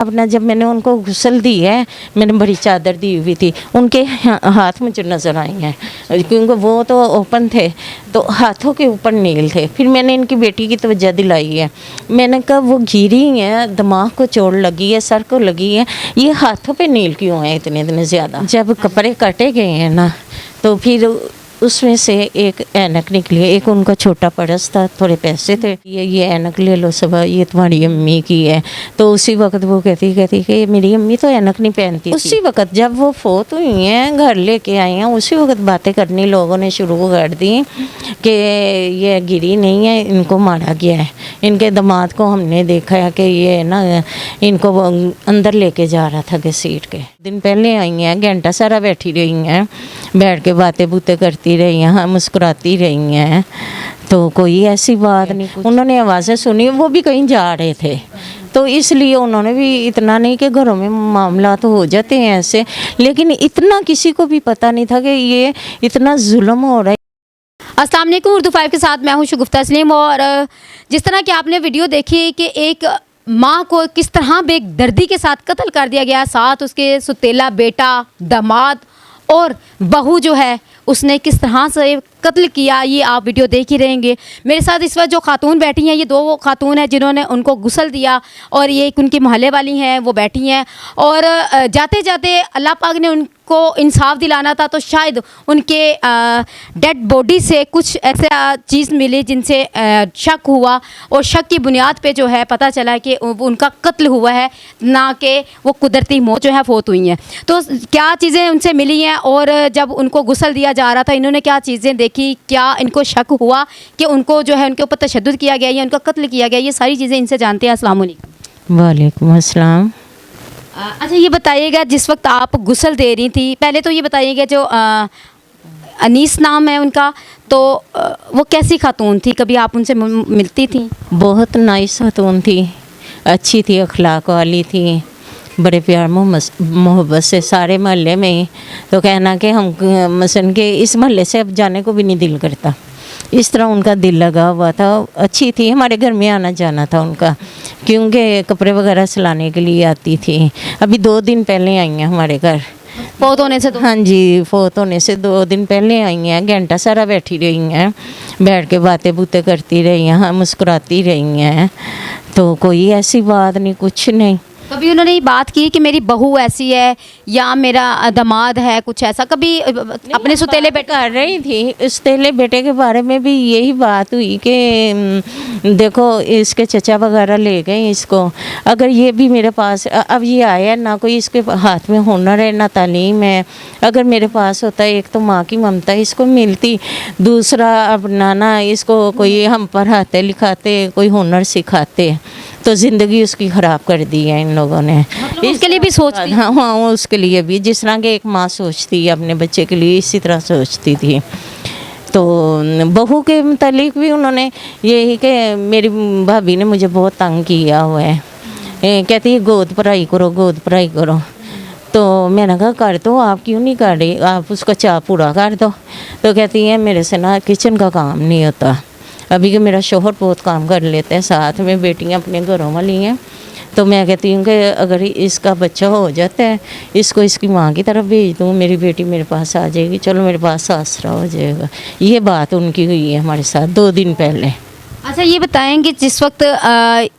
अपना जब मैंने उनको गुस्ल दी है, मैंने बड़ी चादर दी हुई थी, उनके हाथ मुझे नज़र आई हैं क्योंकि वो तो ओपन थे, तो हाथों के ऊपर नील थे। फिर मैंने इनकी बेटी की तवज्जो दिलाई है, मैंने कहा वो गिरी हैं, दिमाग को चोट लगी है, सर को लगी है, ये हाथों पे नील क्यों हैं इतने इतने ज़्यादा। जब कपड़े काटे गए हैं ना, तो फिर उसमें से एक ऐनक निकली है, एक उनका छोटा पर्स था, थोड़े पैसे थे, ये ऐनक ले लो सब, ये तुम्हारी अम्मी की है। तो उसी वक्त वो कहती कि मेरी अम्मी तो ऐनक नहीं पहनती। उसी वक्त जब वो फोत हुई हैं, घर लेके आई हैं, उसी वक्त बातें करनी लोगों ने शुरू कर दी कि ये गिरी नहीं है, इनको मारा गया है। इनके दामाद को हमने देखा है कि ये ना इनको अंदर लेके जा रहा था घसीट के। दिन पहले आई हैं, घंटा सारा बैठी रही हैं, बैठ के बातें बूतें करती रही हैं, मुस्कुराती रही हैं, तो कोई ऐसी बात नहीं। उन्होंने आवाज़ें सुनी, वो भी कहीं जा रहे थे, तो इसलिए उन्होंने भी इतना नहीं कि घरों में मामला तो हो जाते हैं ऐसे, लेकिन इतना किसी को भी पता नहीं था कि ये इतना जुल्म हो रहा है। अस्सलाम वालेकुम, उर्दू 5 के साथ मैं हूँ शगुफ्ता तस्लीम। और जिस तरह की आपने वीडियो देखी कि एक माँ को किस तरह बेदर्दी के साथ कत्ल कर दिया गया, साथ उसके सुतेला बेटा, दामाद और बहू जो है उसने किस तरह से कत्ल किया, ये आप वीडियो देख ही रहेंगे। मेरे साथ इस वक्त जो खातून बैठी हैं, ये दो खातून हैं जिन्होंने उनको गुस्ल दिया, और ये एक उनकी मोहल्ले वाली हैं, वो बैठी हैं। और जाते जाते अल्लाह पाक ने उनको इंसाफ दिलाना था, तो शायद उनके डेड बॉडी से कुछ ऐसा चीज़ मिली जिनसे शक हुआ, और शक की बुनियाद पे जो है पता चला कि उनका कत्ल हुआ है, ना कि वो कुदरती मौत जो है फौत हुई हैं। तो क्या चीज़ें उनसे मिली हैं, और जब उनको गुस्ल दिया जा रहा था इन्होंने क्या चीज़ें देखी, क्या इनको शक हुआ कि उनको जो है उनके ऊपर तशद्दुद किया गया या उनका कत्ल किया गया, ये सारी चीज़ें इनसे जानते हैं। अस्सलाम वालेकुम। वालेकुम अस्सलाम। अच्छा, ये बताइएगा, जिस वक्त आप गुस्ल दे रही थी, पहले तो ये बताइएगा, जो अनीस नाम है उनका, तो वो कैसी खातून थी, कभी आप उनसे मिलती थी? बहुत नाइस खातून थी, अच्छी थी, अखलाक वाली थी, बड़े प्यार मोहब्बत से सारे मोहल्ले में ही, तो कहना कि हम मसन के इस मोहल्ले से अब जाने को भी नहीं दिल करता, इस तरह उनका दिल लगा हुआ था। अच्छी थी, हमारे घर में आना जाना था उनका, क्योंकि कपड़े वगैरह सिलाने के लिए आती थी। अभी 2 दिन पहले आई हैं हमारे घर, फौत होने से? हाँ जी, फौत होने से 2 दिन पहले आई हैं, घंटा सारा बैठी रही हैं, बैठ के बातें बूतें करती रही हैं, मुस्कुराती रही हैं, तो कोई ऐसी बात नहीं, कुछ नहीं। कभी उन्होंने ये बात की कि मेरी बहू ऐसी है या मेरा दामाद है, कुछ ऐसा कभी अपने सुतेले बेटे? कर रही थी, सुतेले बेटे के बारे में भी यही बात हुई कि देखो इसके चचा वगैरह ले गए इसको, अगर ये भी मेरे पास अब ये आया ना, कोई इसके हाथ में हुनर है ना तालीम है, अगर मेरे पास होता, एक तो माँ की ममता इसको मिलती, दूसरा अपना ना इसको कोई हम पढ़ाते लिखाते, कोई हुनर सिखाते, तो ज़िंदगी उसकी ख़राब कर दी है इन लोगों ने। मतलब उसके लिए भी सोचती? हाँ हाँ, उसके लिए भी, जिस तरह के एक माँ सोचती है अपने बच्चे के लिए, इसी तरह सोचती थी। तो बहू के मुतालिक भी उन्होंने यही कि मेरी भाभी ने मुझे बहुत तंग किया हुआ है, कहती है गोद पढ़ाई करो, गोद पढ़ाई करो, तो मैंने कहा कर दो, आप क्यों नहीं कर रही, आप उसका चाह पूरा कर दो। तो कहती है मेरे से ना किचन का काम नहीं होता, अभी कि मेरा शोहर बहुत काम कर लेते हैं, साथ में बेटियां अपने घरों वाली हैं, तो मैं कहती हूँ कि अगर इसका बच्चा हो जाता है, इसको इसकी माँ की तरफ भेज दूँ, मेरी बेटी मेरे पास आ जाएगी, चलो मेरे पास आसरा हो जाएगा। ये बात उनकी हुई है हमारे साथ 2 दिन पहले। अच्छा, ये बताएंगे, जिस वक्त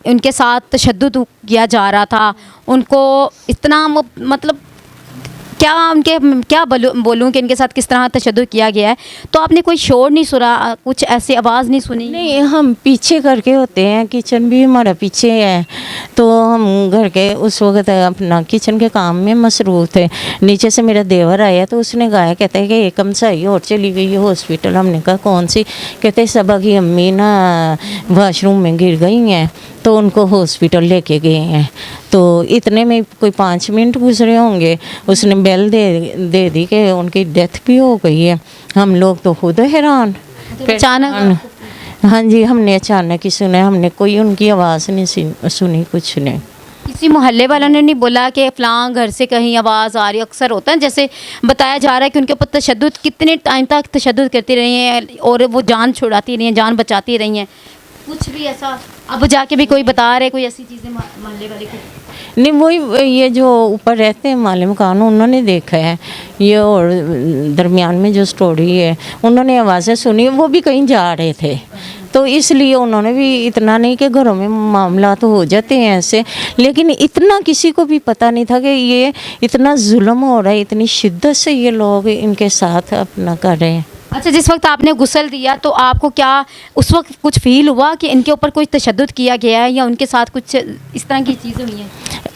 उनके साथ तशद्दुद किया जा रहा था, उनको इतना मतलब क्या बोलूँ कि इनके साथ किस तरह तशद्दुद किया गया है, तो आपने कोई शोर नहीं सुना, कुछ ऐसी आवाज़ नहीं सुनी? नहीं, हम पीछे करके होते हैं, किचन भी हमारा पीछे है, तो हम घर के उस वक्त अपना किचन के काम में मसरूफ़ थे। नीचे से मेरा देवर आया, तो उसने कहा, कहता है कि एक हमसाई और चली गई है हॉस्पिटल। हमने कहा कौन सी? कहते सबा की अम्मी ना वाशरूम में गिर गई हैं, तो उनको हॉस्पिटल लेके गए हैं। तो इतने में कोई 5 मिनट गुजरे होंगे, उसने बेल दे दी कि उनकी डेथ भी हो गई है। हम लोग तो खुद हैरान, अचानक? हाँ जी, हमने अचानक ही सुना, हमने कोई उनकी आवाज़ नहीं सुनी, कुछ नहीं। किसी मोहल्ले वालों ने नहीं बोला कि फ़लाँ घर से कहीं आवाज़ आ रही है? अक्सर होता है, जैसे बताया जा रहा है कि उनके ऊपर तशद्दुद, कितने टाइम तक तशद्दुद करती रही हैं और वो जान छुड़ाती रही हैं, जान बचाती रही हैं, कुछ भी ऐसा अब जाके भी कोई बता रहे कोई ऐसी चीज़ें मोहल्ले वाले को? नहीं, वही ये जो ऊपर रहते हैं माले मकान, उन्होंने देखा है ये, और दरमियान में जो स्टोरी है उन्होंने आवाज़ें सुनी, वो भी कहीं जा रहे थे, तो इसलिए उन्होंने भी इतना नहीं कि घरों में मामला तो हो जाते हैं ऐसे, लेकिन इतना किसी को भी पता नहीं था कि ये इतना जुल्म हो रहा है, इतनी शिद्दत से ये लोग इनके साथ अपना कर रहे हैं। अच्छा, जिस वक्त आपने गुस्ल दिया तो आपको क्या उस वक्त कुछ फील हुआ कि इनके ऊपर कोई तशद्दुद किया गया है या उनके साथ कुछ इस तरह की चीज़ें हुई हैं?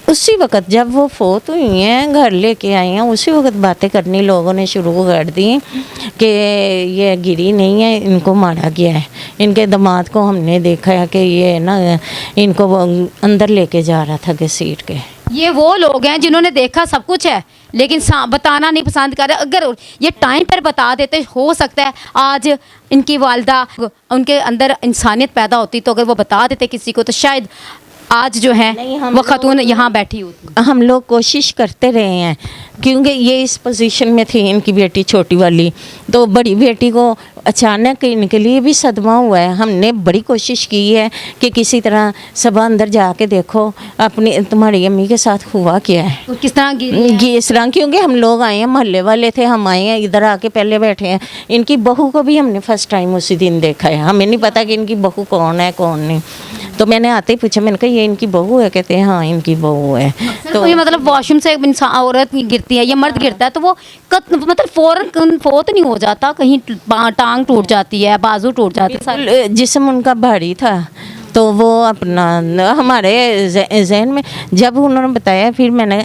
उसी वक्त जब वो फोत हुई हैं, घर लेके आई हैं, उसी वक्त बातें करनी लोगों ने शुरू कर दी कि ये गिरी नहीं है, इनको मारा गया है, इनके दामाद को हमने देखा है कि ये ना इनको वो अंदर लेके जा रहा था घसीट के। ये वो लोग हैं जिन्होंने देखा सब कुछ है लेकिन बताना नहीं पसंद कर रहे। अगर ये टाइम पर बता देते, हो सकता है आज इनकी वालदा, उनके अंदर इंसानियत पैदा होती, तो अगर वो बता देते किसी को तो शायद आज जो है वो खातून यहाँ बैठी होती। हम लोग कोशिश करते रहे हैं, क्योंकि ये इस पोजीशन में थी इनकी बेटी छोटी वाली, तो बड़ी बेटी को अचानक इनके लिए भी सदमा हुआ है। हमने बड़ी कोशिश की है कि किसी तरह सब अंदर जाके देखो अपनी तुम्हारी अम्मी के साथ हुआ क्या है, तो किस तरह गिरी है? इस तरह, क्योंकि हम लोग आए हैं, मोहल्ले वाले थे, हम आए हैं, इधर आके पहले बैठे हैं। इनकी बहू को भी हमने फर्स्ट टाइम उसी दिन देखा है, हमें नहीं पता कि इनकी बहू कौन है कौन नहीं, तो मैंने आते ही पूछा, मैंने कहा ये इनकी बहू है? कहते हैं हाँ इनकी बहू है। तो ये मतलब वॉशरूम से इंसान औरत गिरती है या मर्द गिरता है तो वो मतलब फौरन फोत नहीं हो जाता, कहीं टांग टूट जाती है, बाजू टूट जाता है, जिस्म उनका भारी था, तो वो अपना हमारे जहन में जब उन्होंने बताया, फिर मैंने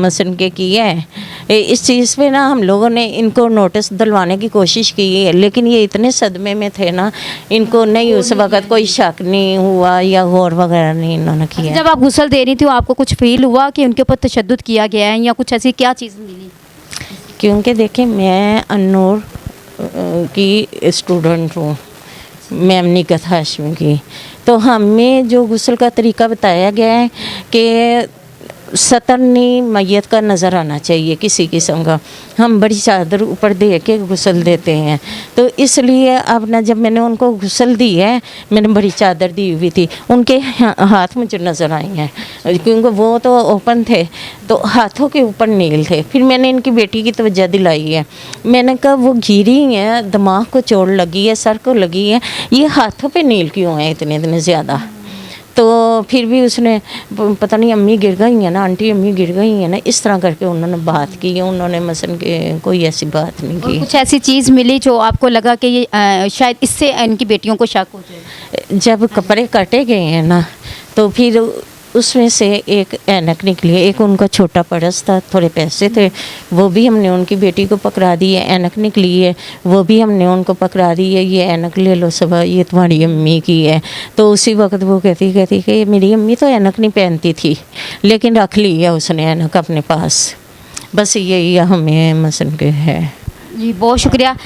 मसन के किया है इस चीज़ पे ना, हम लोगों ने इनको नोटिस दिलवाने की कोशिश की है, लेकिन ये इतने सदमे में थे ना, इनको नहीं उस वक़्त कोई शक नहीं हुआ या गौर वगैरह नहीं इन्होंने किया। जब आप गुस्ल दे रही थी आपको कुछ फील हुआ कि उनके ऊपर तशद्दुद किया गया है या कुछ ऐसी क्या चीज़ मिली? क्योंकि देखिए मैं अन्नूर की स्टूडेंट हूँ, मैम निकत हाशमी की, तो हमें जो गुस्ल का तरीका बताया गया है कि सतरनी मैयत का नज़र आना चाहिए किसी किस्म का, हम बड़ी चादर ऊपर दे के गुस्ल देते हैं, तो इसलिए अब ना जब मैंने उनको गुस्ल दी है, मैंने बड़ी चादर दी हुई थी, उनके हाथ मुझे नज़र आई हैं, क्योंकि वो तो ओपन थे, तो हाथों के ऊपर नील थे। फिर मैंने इनकी बेटी की तवज्जो दिलाई है, मैंने कहा वो गिरी हैं, दिमाग को चोट लगी है, सर को लगी है, ये हाथों पे नील क्यों हैं इतने इतने ज़्यादा? तो फिर भी उसने पता नहीं अम्मी गिर गई हैं ना, आंटी अम्मी गिर गई हैं ना, इस तरह करके उन्होंने बात की है, उन्होंने मसन के कोई ऐसी बात नहीं की। कुछ ऐसी चीज़ मिली जो आपको लगा कि ये शायद इससे इनकी बेटियों को शक हो जाए? जब कपड़े काटे गए हैं ना, तो फिर उसमें से एक ऐनक निकली है, एक उनका छोटा पर्स था, थोड़े पैसे थे, वो भी हमने उनकी बेटी को पकड़ा दी है। ऐनक निकली है, वो भी हमने उनको पकड़ा दी है, ये ऐनक ले लो सब, ये तुम्हारी अम्मी की है। तो उसी वक्त वो कहती कि मेरी अम्मी तो ऐनक नहीं पहनती थी, लेकिन रख ली है उसने ऐनक अपने पास। बस यही हमें मसन के है। जी बहुत शुक्रिया।